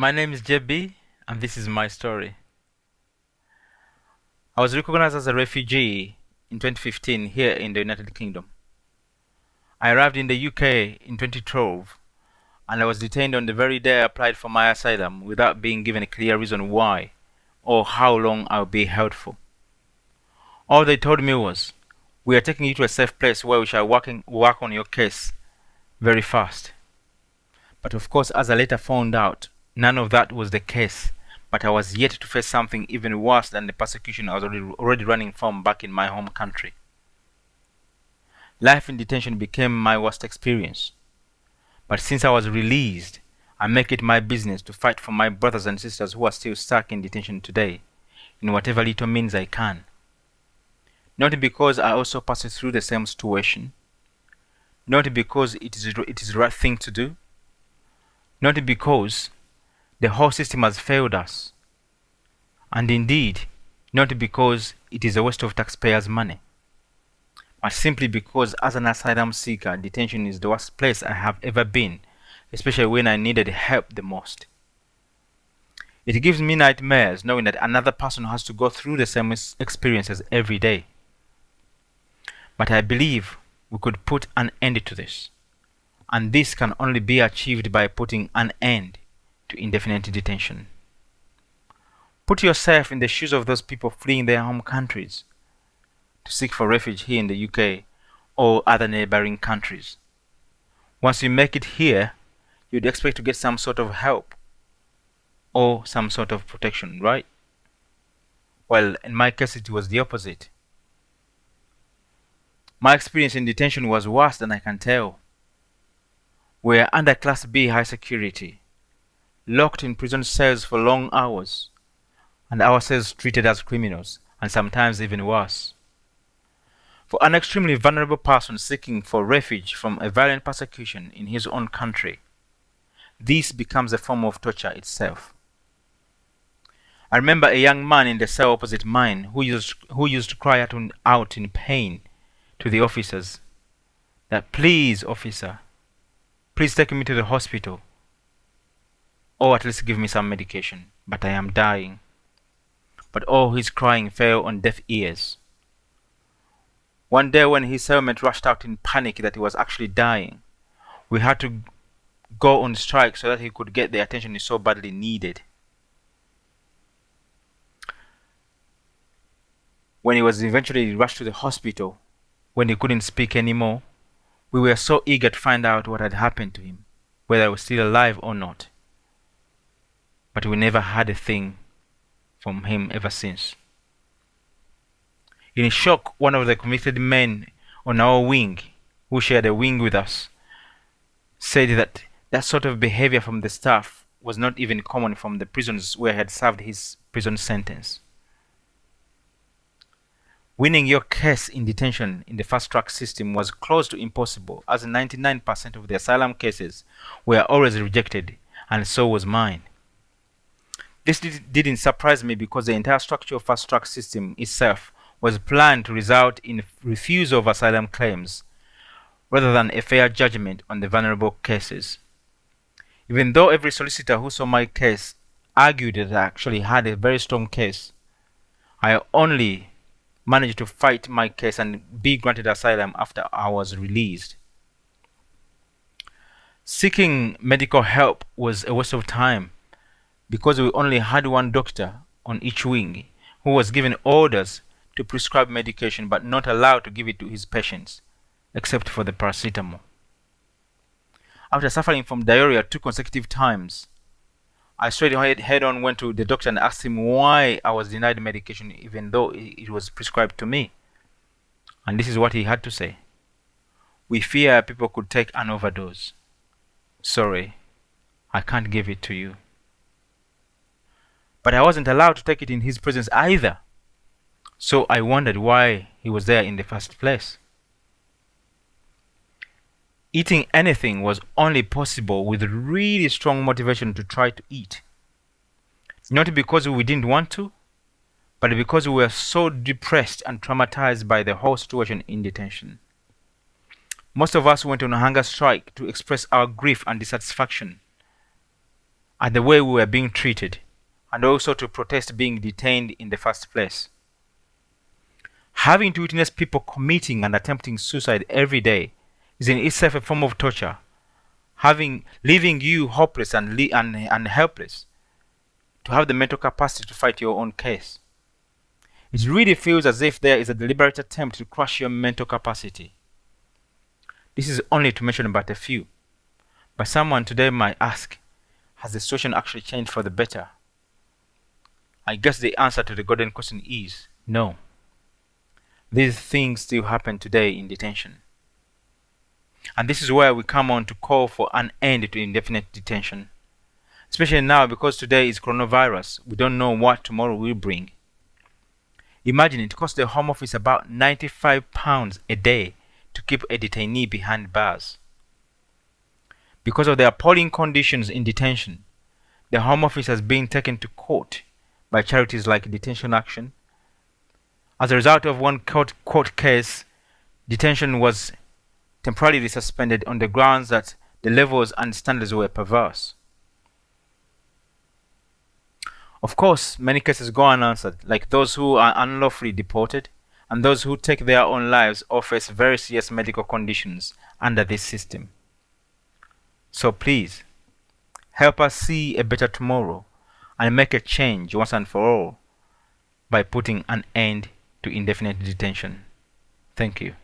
My name is JB, and this is my story. I was recognized as a refugee in 2015 here in the United Kingdom. I arrived in the UK in 2012, and I was detained on the very day I applied for my asylum without being given a clear reason why or how long I would be held for. All they told me was, "We are taking you to a safe place where we shall work on your case very fast." But of course, as I later found out, none of that was the case, but I was yet to face something even worse than the persecution I was already running from back in my home country. Life in detention became my worst experience. But since I was released, I make it my business to fight for my brothers and sisters who are still stuck in detention today, in whatever little means I can. Not because I also pass through the same situation, not because it is the right thing to do, not because the whole system has failed us, and indeed not because it is a waste of taxpayers' money, but simply because as an asylum seeker, detention is the worst place I have ever been, especially when I needed help the most. It gives me nightmares knowing that another person has to go through the same experiences every day. But I believe we could put an end to this, and this can only be achieved by putting an end to indefinite detention. Put yourself in the shoes of those people fleeing their home countries to seek for refuge here in the UK or other neighboring countries. Once you make it here, you'd expect to get some sort of help or some sort of protection, right? Well, in my case, it was the opposite. My experience in detention was worse than I can tell. We're under Class B high security, locked in prison cells for long hours, and our cells treated as criminals, and sometimes even worse. For an extremely vulnerable person seeking for refuge from a violent persecution in his own country, this becomes a form of torture itself. I remember a young man in the cell opposite mine who used to cry out in pain to the officers that, "Please, officer, please take me to the hospital, or at least give me some medication, but I am dying." But all his crying fell on deaf ears. One day when his cellmate rushed out in panic that he was actually dying, we had to go on strike so that he could get the attention he so badly needed. When he was eventually rushed to the hospital, when he couldn't speak anymore, we were so eager to find out what had happened to him, whether he was still alive or not. But we never had a thing from him ever since. In shock, one of the convicted men on our wing, who shared a wing with us, said that that sort of behavior from the staff was not even common from the prisons where he had served his prison sentence. Winning your case in detention in the fast-track system was close to impossible, as 99% of the asylum cases were always rejected, and so was mine. This didn't surprise me because the entire structure of fast-track system itself was planned to result in refusal of asylum claims, rather than a fair judgment on the vulnerable cases. Even though every solicitor who saw my case argued that I actually had a very strong case, I only managed to fight my case and be granted asylum after I was released. Seeking medical help was a waste of time because we only had one doctor on each wing who was given orders to prescribe medication but not allowed to give it to his patients, except for the paracetamol. After suffering from diarrhea 2 consecutive times, I straight head-on went to the doctor and asked him why I was denied medication even though it was prescribed to me. And this is what he had to say: "We fear people could take an overdose. Sorry, I can't give it to you." But I wasn't allowed to take it in his presence either, so I wondered why he was there in the first place. Eating anything was only possible with really strong motivation to try to eat. Not because we didn't want to, but because we were so depressed and traumatized by the whole situation in detention. Most of us went on a hunger strike to express our grief and dissatisfaction. at the way we were being treated, and also to protest being detained in the first place. Having to witness people committing and attempting suicide every day is in itself a form of torture, leaving you hopeless and helpless to have the mental capacity to fight your own case. It really feels as if there is a deliberate attempt to crush your mental capacity. This is only to mention but a few. But someone today might ask, has the situation actually changed for the better? I guess the answer to the golden question is no. These things still happen today in detention. And this is where we come on to call for an end to indefinite detention. Especially now, because today is coronavirus, we don't know what tomorrow will bring. Imagine it costs the Home Office about £95 a day to keep a detainee behind bars. Because of the appalling conditions in detention, the Home Office has been taken to court by charities like Detention Action. As a result of one court case, detention was temporarily suspended on the grounds that the levels and standards were perverse. Of course, many cases go unanswered, like those who are unlawfully deported and those who take their own lives or face very serious medical conditions under this system. So please, help us see a better tomorrow and make a change once and for all by putting an end to indefinite detention. Thank you.